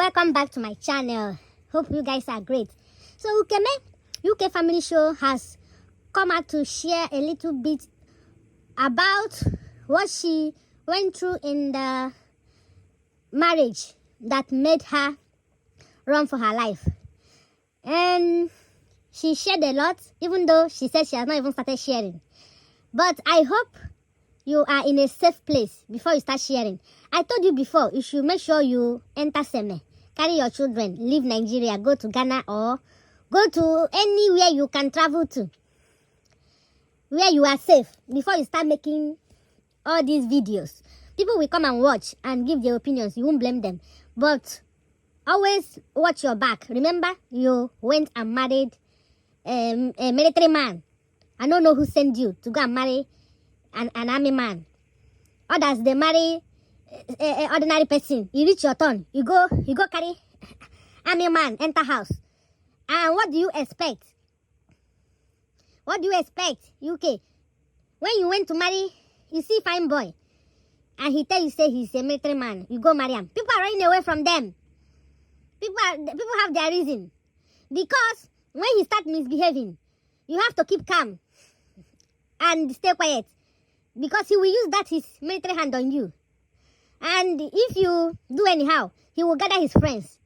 Welcome back to my channel. Hope you guys are great. So Ukeme UK Family Show has come out to share a little bit about what she went through in the marriage that made her run for her life. And she shared a lot, even though she said she has not even started sharing. But I hope you are in a safe place before you start sharing. I told you before, you should make sure you enter Seme. Carry your children, leave Nigeria, go to Ghana or go to anywhere you can travel to, where you are safe, before you start making all these videos. People will come and watch and give their opinions. You won't blame them. But always watch your back. Remember, you went and married a military man. I don't know who sent you to go and marry an army man. Others, they marry a ordinary person. You reach your turn. You go carry army man, enter house. And what do you expect? What do you expect, UK? When you went to marry, you see fine boy, and he tell you say he's a military man, you go marry him. People are running away from them. People have their reason. Because when he start misbehaving, you have to keep calm and stay quiet. Because he will use that his military hand on you. And if you do anyhow, he will gather his friends.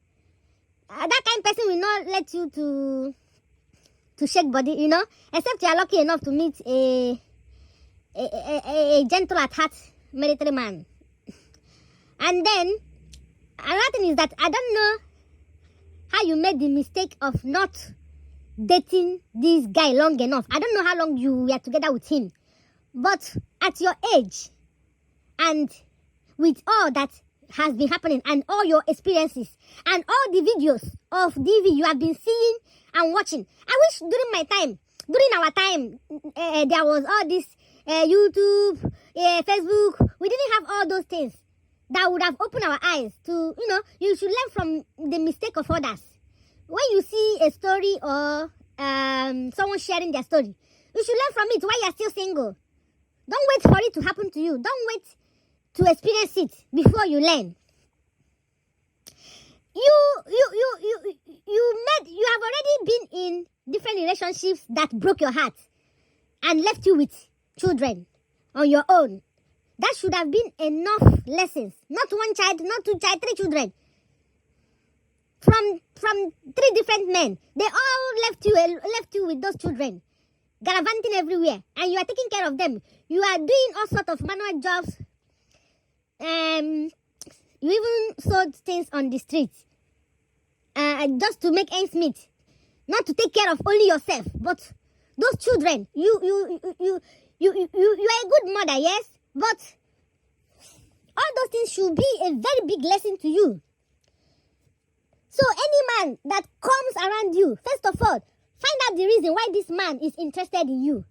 That kind of person will not let you to shake body, you know, except you are lucky enough to meet a gentle at heart military man. And then another thing is that I don't know how you made the mistake of not dating this guy long enough. I don't know how long you were together with him, but at your age and with all that has been happening and all your experiences and all the videos of DV you have been seeing and watching. I wish during our time, there was all this YouTube, Facebook. We didn't have all those things that would have opened our eyes to, you know, you should learn from the mistake of others. When you see a story or someone sharing their story, you should learn from it while you are still single. Don't wait for it to happen to you. Don't wait to experience it before you learn. You have already been in different relationships that broke your heart and left you with children on your own. That should have been enough lessons. Not one child, not two child, 3 children. From 3 different men. They all left you with those children, gallivanting everywhere, and you are taking care of them. You are doing all sorts of manual jobs. You even sold things on the streets, just to make ends meet, not to take care of only yourself, but those children. You are a good mother, yes, but all those things should be a very big lesson to you. So any man that comes around you, first of all, find out the reason why this man is interested in you.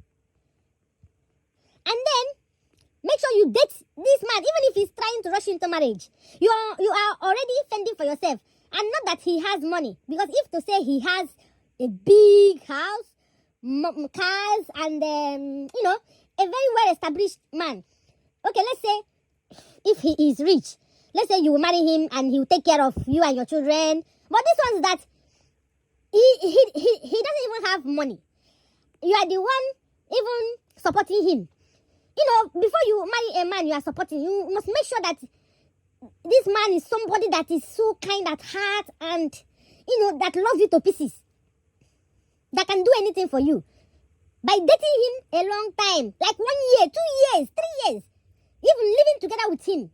And then, make sure you date this man, even if he's trying to rush into marriage. You are already fending for yourself. And not that he has money. Because if to say he has a big house, cars, and, you know, a very well-established man. Okay, let's say, if he is rich, let's say you will marry him and he will take care of you and your children. But this one's that he doesn't even have money. You are the one even supporting him. You know, before you marry a man you are supporting, you must make sure that this man is somebody that is so kind at heart and, you know, that loves you to pieces. That can do anything for you. By dating him a long time, like 1 year, 2 years, 3 years, even living together with him.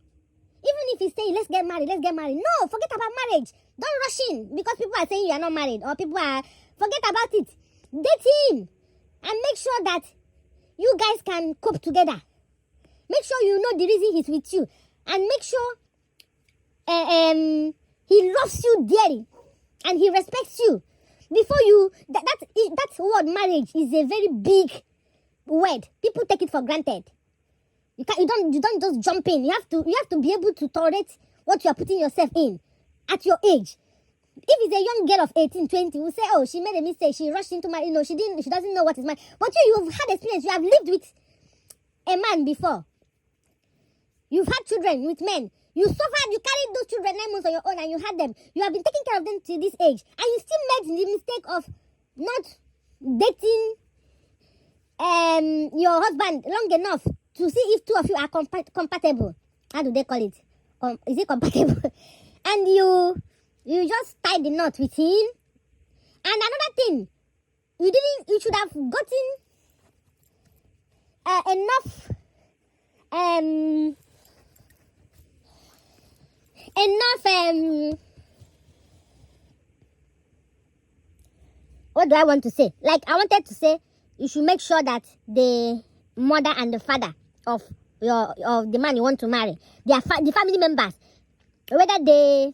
Even if he's saying, let's get married. No, forget about marriage. Don't rush in because people are saying you are not married or forget about it. Date him and make sure that you guys can cope together. Make sure you know the reason he's with you. And make sure he loves you dearly and he respects you. Before you, that word marriage is a very big word. People take it for granted. You don't just jump in. You have to be able to tolerate what you are putting yourself in at your age. If it's a young girl of 18, 20, we'll say, oh, she made a mistake. She rushed into marriage. No, she doesn't know what is marriage. But you've had experience. You have lived with a man before. You've had children with men. You suffered, you carried those children 9 months on your own and you had them. You have been taking care of them till this age. And you still made the mistake of not dating your husband long enough to see if two of you are compatible. How do they call it? Is it compatible? And you just tied the knot with him. And another thing, you should have gotten enough what do I want to say? Like, I wanted to say you should make sure that the mother and the father of the man you want to marry, the family members, whether they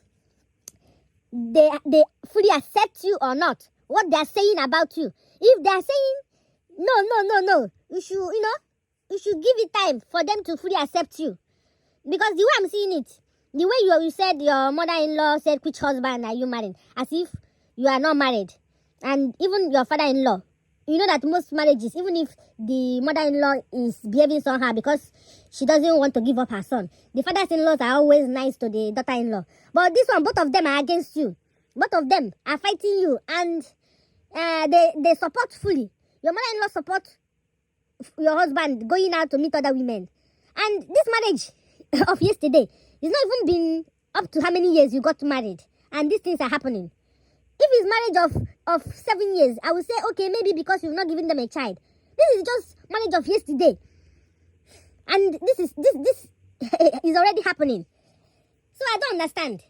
fully accept you or not, what they are saying about you. If they are saying no, you should give it time for them to fully accept you. Because the way I'm seeing it, the way you said your mother-in-law said, which husband are you marrying? As if you are not married. And even your father-in-law, you know that most marriages, even if the mother-in-law is behaving somehow because she doesn't want to give up her son, the fathers-in-laws are always nice to the daughter-in-law. But this one, both of them are against you. Both of them are fighting you, and they support fully. Your mother-in-law supports your husband going out to meet other women. And this marriage of yesterday, it's not even been up to how many years you got married, and these things are happening. If it's marriage of 7 years, I would say, okay, maybe because you've not given them a child. This is just marriage of yesterday. And this is already happening. So I don't understand.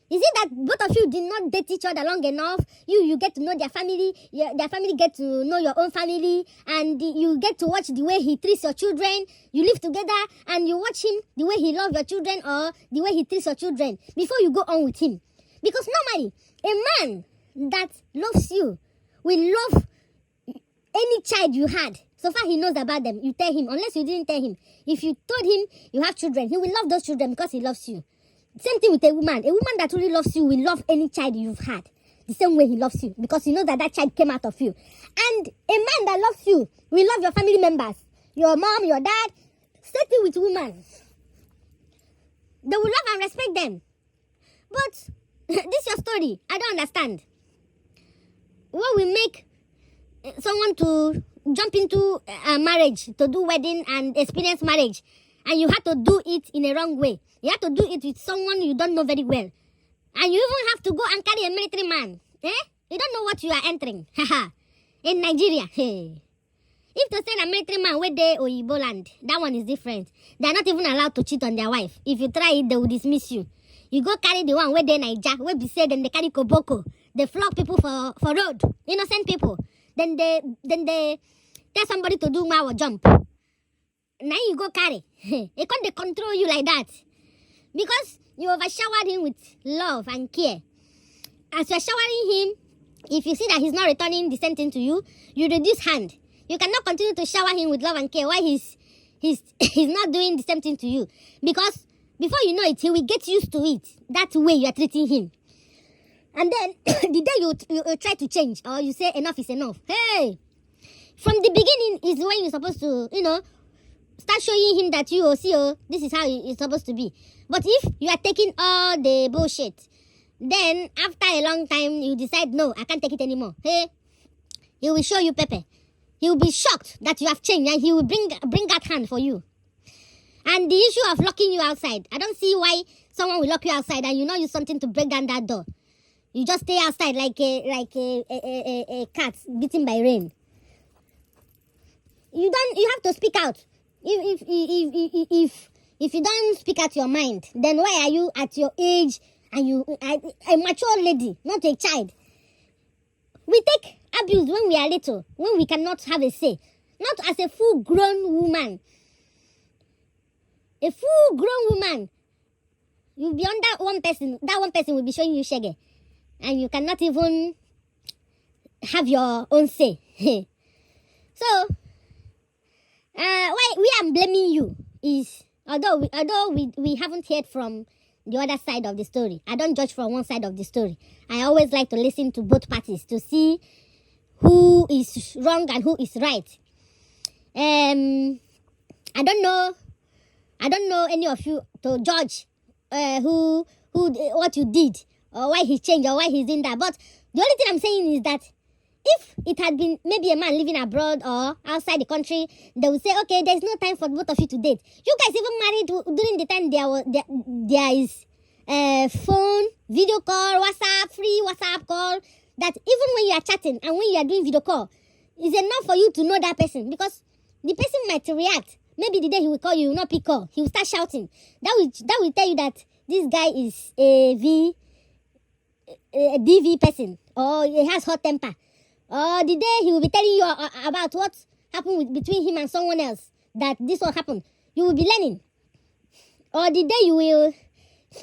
Is it that both of you did not date each other long enough? You get to know their family, their family get to know your own family, and you get to watch the way he treats your children. You live together and you watch him, the way he loves your children or the way he treats your children before you go on with him. Because normally, a man that loves you will love any child you had. So far he knows about them. You tell him, unless you didn't tell him. If you told him you have children, he will love those children because he loves you. Same thing with a woman. A woman that really loves you will love any child you've had the same way he loves you, because he knows that that child came out of you. And a man that loves you will love your family members, your mom, your dad. Same thing with women. They will love and respect them. But this is your story. I don't understand. What will make someone to jump into a marriage, to do wedding and experience marriage, and you have to do it in a wrong way? You have to do it with someone you don't know very well. And you even have to go and carry a military man. You don't know what you are entering. In Nigeria. If to send a military man where they Oyibo land, that one is different. They are not even allowed to cheat on their wife. If you try it, they will dismiss you. You go carry the one where they Naija, where be said, then they carry Koboko. They flog people for road. Innocent people. Then they tell somebody to do or jump. Now you go carry. They can't control you like that. Because you overshowered him with love and care. As you're showering him, if you see that he's not returning the same thing to you, you reduce hand. You cannot continue to shower him with love and care while he's not doing the same thing to you. Because before you know it, he will get used to it. That way you are treating him. And then the day you try to change, or you say enough is enough. Hey! From the beginning is when you're supposed to, start showing him that this is how it's supposed to be. But if you are taking all the bullshit, then after a long time, you decide, no, I can't take it anymore. Hey, he will show you Pepe. He will be shocked that you have changed, and he will bring that hand for you. And the issue of locking you outside, I don't see why someone will lock you outside and you not use something to break down that door. You just stay outside like a cat beaten by rain. You have to speak out. If you don't speak out your mind, then why are you at your age and a mature lady, not a child? We take abuse when we are little, when we cannot have a say. Not as a full-grown woman. A full-grown woman, you'll be under one person. That one person will be showing you shege. And you cannot even have your own say. So, why we are blaming you is, although we haven't heard from the other side of the story. I don't judge from one side of the story. I always like to listen to both parties to see who is wrong and who is right. I don't know I don't know any of you to judge what you did or why he changed or why he's doing that. But the only thing I'm saying is that if it had been maybe a man living abroad or outside the country, they would say, okay, there's no time for both of you to date. You guys even married during the time there is phone, video call, WhatsApp, free WhatsApp call, that even when you are chatting and when you are doing video call, it's enough for you to know that person, because the person might react. Maybe the day he will call you, he will not pick call. He will start shouting. That will tell you that this guy is a DV person, or he has hot temper. Or the day he will be telling you about what happened between him and someone else, that this one happened, you will be learning. Or the day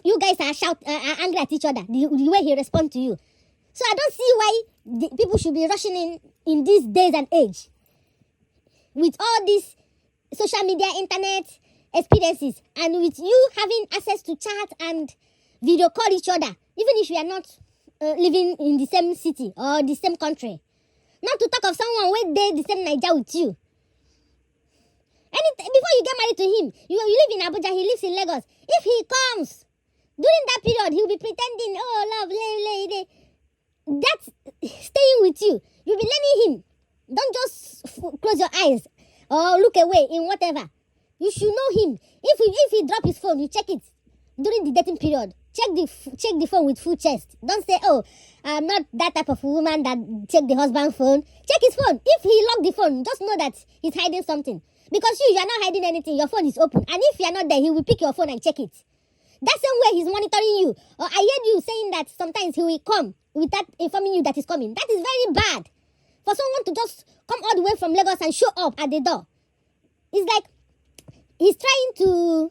you guys are angry at each other, the way he responds to you. So I don't see why people should be rushing in these days and age with all these social media, internet experiences, and with you having access to chat and video call each other, even if you are not living in the same city or the same country. Not to talk of someone where they the same Niger with you. Before you get married to him, you live in Abuja, he lives in Lagos. If he comes during that period, he'll be pretending, oh, love, lady. That's staying with you. You'll be learning him. Don't just close your eyes or look away in whatever. You should know him. If he drop his phone, you check it during the dating period. Check the phone with full chest. Don't say, oh, I'm not that type of woman that check the husband's phone. Check his phone. If he lock the phone, just know that he's hiding something. Because you are not hiding anything. Your phone is open. And if you are not there, he will pick your phone and check it. That's the way he's monitoring you. Or I heard you saying that sometimes he will come without informing you that he's coming. That is very bad. For someone to just come all the way from Lagos and show up at the door. It's like he's trying to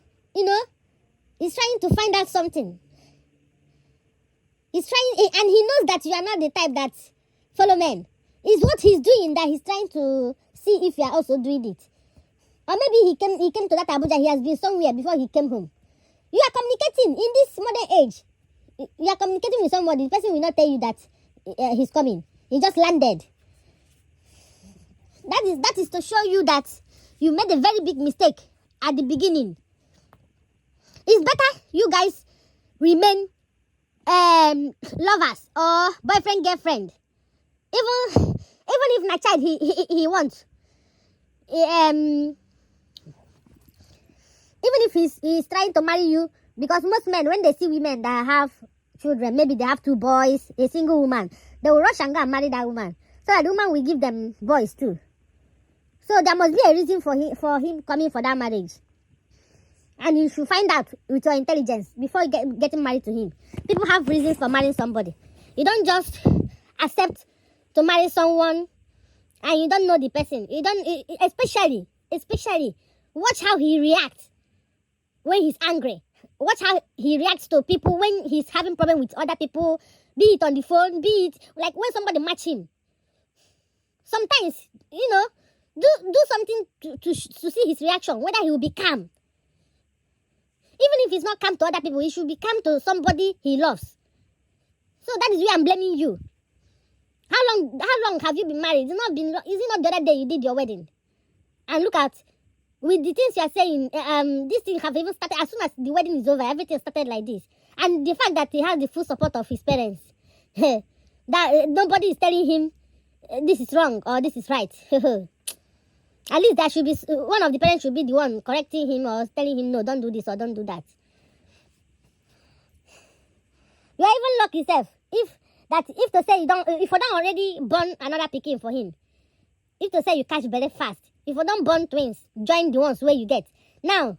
find out something. He's trying, and he knows that you are not the type that follow men. It's what he's doing that he's trying to see if you are also doing it. Or maybe he came to that Abuja, he has been somewhere before he came home. You are communicating in this modern age. You are communicating with somebody. The person will not tell you that he's coming. He just landed. That is to show you that you made a very big mistake at the beginning. It's better you guys remain lovers or boyfriend girlfriend. Even if my child he wants. Even if he's trying to marry you, because most men, when they see women that have children, maybe they have 2 boys, a single woman, they will rush and go and marry that woman, so that the woman will give them boys too. So there must be a reason for him coming for that marriage. And you should find out with your intelligence before getting married to him. People have reasons for marrying somebody. You don't just accept to marry someone and you don't know the person. You don't, especially, watch how he reacts when he's angry. Watch how he reacts to people when he's having problem with other people, be it on the phone, be it like when somebody match him. Sometimes, do something to see his reaction, whether he will be calm. Even if he's not calm to other people, he should be calm to somebody he loves. So that is why I'm blaming you. How long have you been married? Is it not the other day you did your wedding? And look at, with the things you are saying, this thing have even started, as soon as the wedding is over, everything started like this. And the fact that he has the full support of his parents, that nobody is telling him this is wrong or this is right. At least there should be, one of the parents should be the one correcting him or telling him, no, don't do this or don't do that. You are even lucky yourself if to say if you don't already born another pikin for him. If to say you catch belly fast, if you don't born twins, join the ones where you get. Now,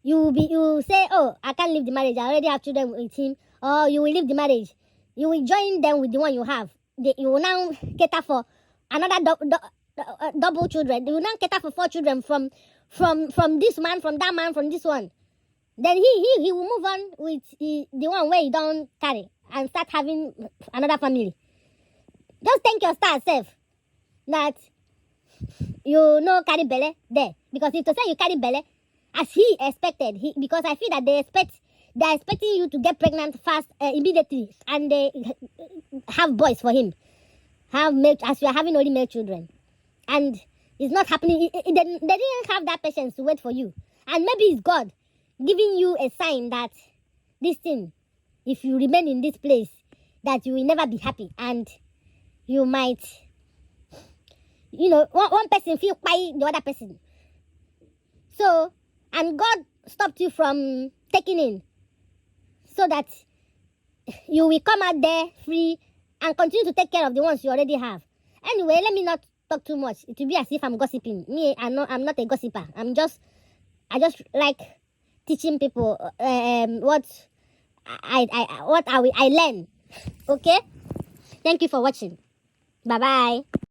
you say, oh, I can't leave the marriage, I already have children with him, or you will leave the marriage. You will join them with the one you have. You will now cater for another double children. You will now cater for 4 children from this man, from that man, from this one. Then he will move on with the one where you don't carry and start having another family. Just thank your star self that you no carry belly there. Because if to say you carry belly, as he expected, because I feel that they're expecting you to get pregnant fast immediately, and they have boys for him. As you are having only male children. And it's not happening. They didn't have that patience to wait for you. And maybe it's God giving you a sign that this thing, if you remain in this place, that you will never be happy, and you might, one person feel by the other person. So, and God stopped you from taking in, so that you will come out there free and continue to take care of the ones you already have. Anyway, let me not talk too much. It will be as if I'm gossiping. Me, I'm not a gossiper. I just like teaching people what I learn. Okay? Thank you for watching. Bye-bye.